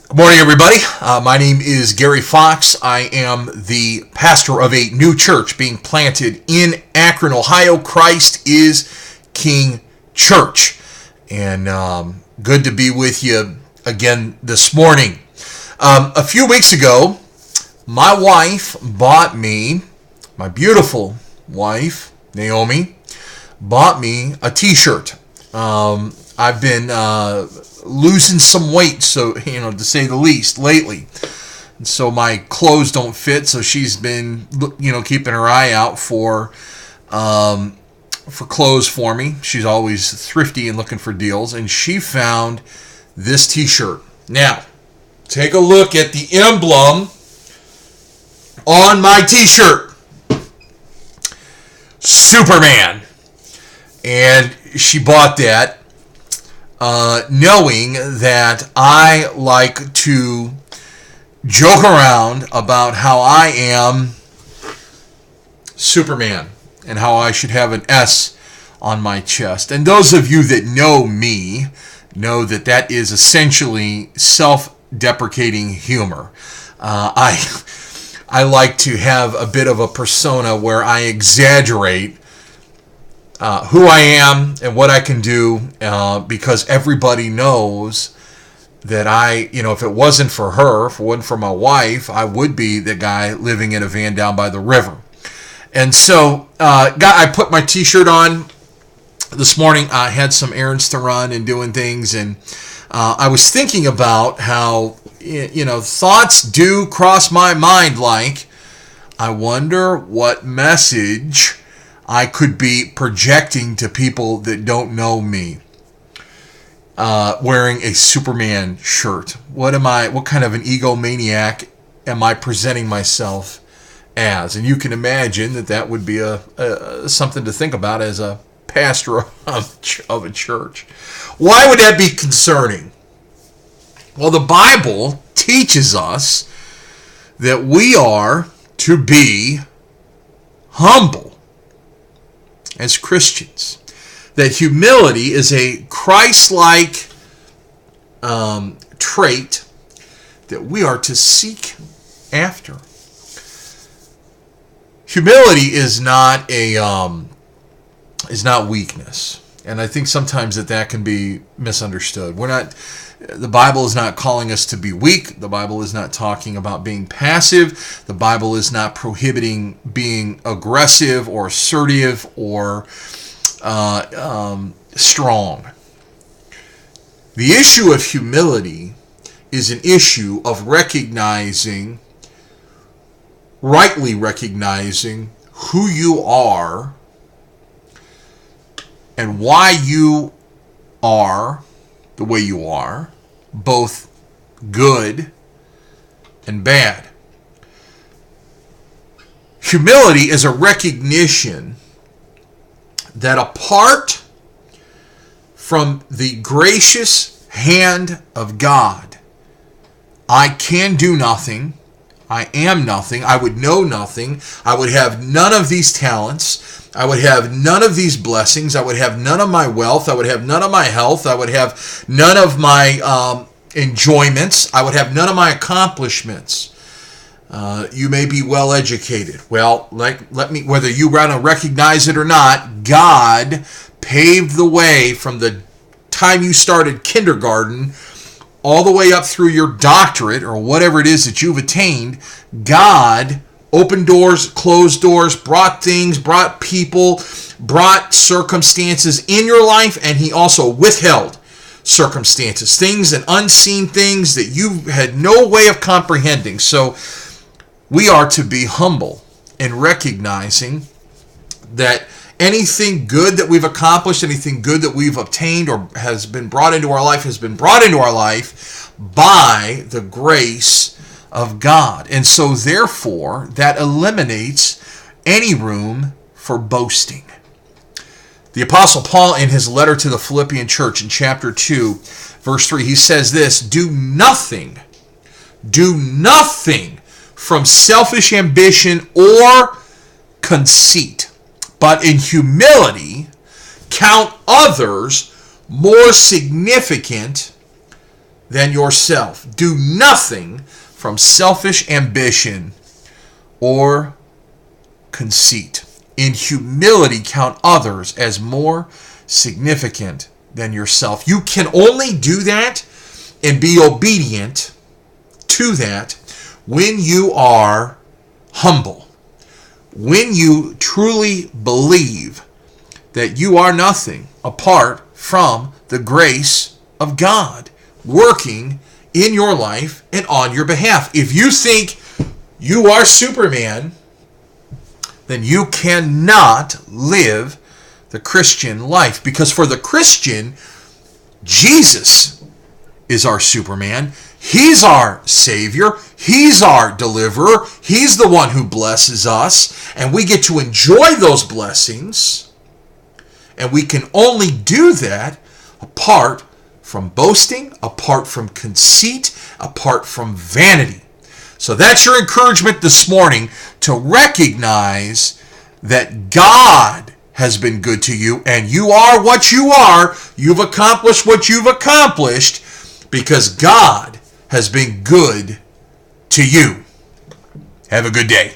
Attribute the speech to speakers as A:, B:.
A: Good morning, everybody. My name is Gary Fox. I am the pastor of a new church being planted in Akron, Ohio. Christ is King Church. And good to be with you again this morning. A few weeks ago, my wife bought me, my beautiful wife, Naomi, bought me a t-shirt. I've been losing some weight, so to say the least, lately. And so my clothes don't fit, so she's been keeping her eye out for clothes for me. She's always thrifty and looking for deals, and she found this t-shirt. Now, take a look at the emblem on my t-shirt. Superman. And she bought that knowing that I like to joke around about how I am Superman and how I should have an S on my chest. And those of you that know me know that that is essentially self-deprecating humor. I like to have a bit of a persona where I exaggerate who I am and what I can do, because everybody knows that if it wasn't for her, if it wasn't for my wife, I would be the guy living in a van down by the river. And so I put my t-shirt on this morning. I had some errands to run and doing things, and I was thinking about how thoughts do cross my mind, like, I wonder what message I could be projecting to people that don't know me, wearing a Superman shirt. What kind of an egomaniac am I presenting myself as? And you can imagine that would be something to think about as a pastor of a church. Why would that be concerning? Well, the Bible teaches us that we are to be humble as Christians, that humility is a Christ-like trait that we are to seek after. Humility is not weakness, and I think sometimes that can be misunderstood. The Bible is not calling us to be weak. The Bible is not talking about being passive. The Bible is not prohibiting being aggressive or assertive or strong. The issue of humility is an issue of rightly recognizing who you are and why you are the way you are, both good and bad. Humility is a recognition that apart from the gracious hand of God, I can do nothing. I am nothing. I would know nothing. I would have none of these talents. I would have none of these blessings. I would have none of my wealth. I would have none of my health. I would have none of my enjoyments. I would have none of my accomplishments. You may be well educated. Well, whether you want to recognize it or not, God paved the way from the time you started kindergarten all the way up through your doctorate or whatever it is that you've attained. God opened doors, closed doors, brought things, brought people, brought circumstances in your life, and he also withheld circumstances, things and unseen things that you had no way of comprehending. So we are to be humble in recognizing that anything good that we've accomplished, anything good that we've obtained or has been brought into our life by the grace of God. And so therefore, that eliminates any room for boasting. The Apostle Paul, in his letter to the Philippian church in chapter 2, verse 3, he says this: do nothing from selfish ambition or conceit, but in humility count others more significant than yourself. Do nothing from selfish ambition or conceit. In humility, count others as more significant than yourself. You can only do that and be obedient to that when you are humble. When you truly believe that you are nothing apart from the grace of God working in your life and on your behalf. If you think you are Superman, then you cannot live the Christian life. Because for the Christian, Jesus is our Superman. He's our Savior. He's our deliverer. He's the one who blesses us. And we get to enjoy those blessings. And we can only do that apart from boasting, apart from conceit, apart from vanity. So that's your encouragement this morning, to recognize that God has been good to you, and you are what you are. You've accomplished what you've accomplished because God has been good to you. Have a good day.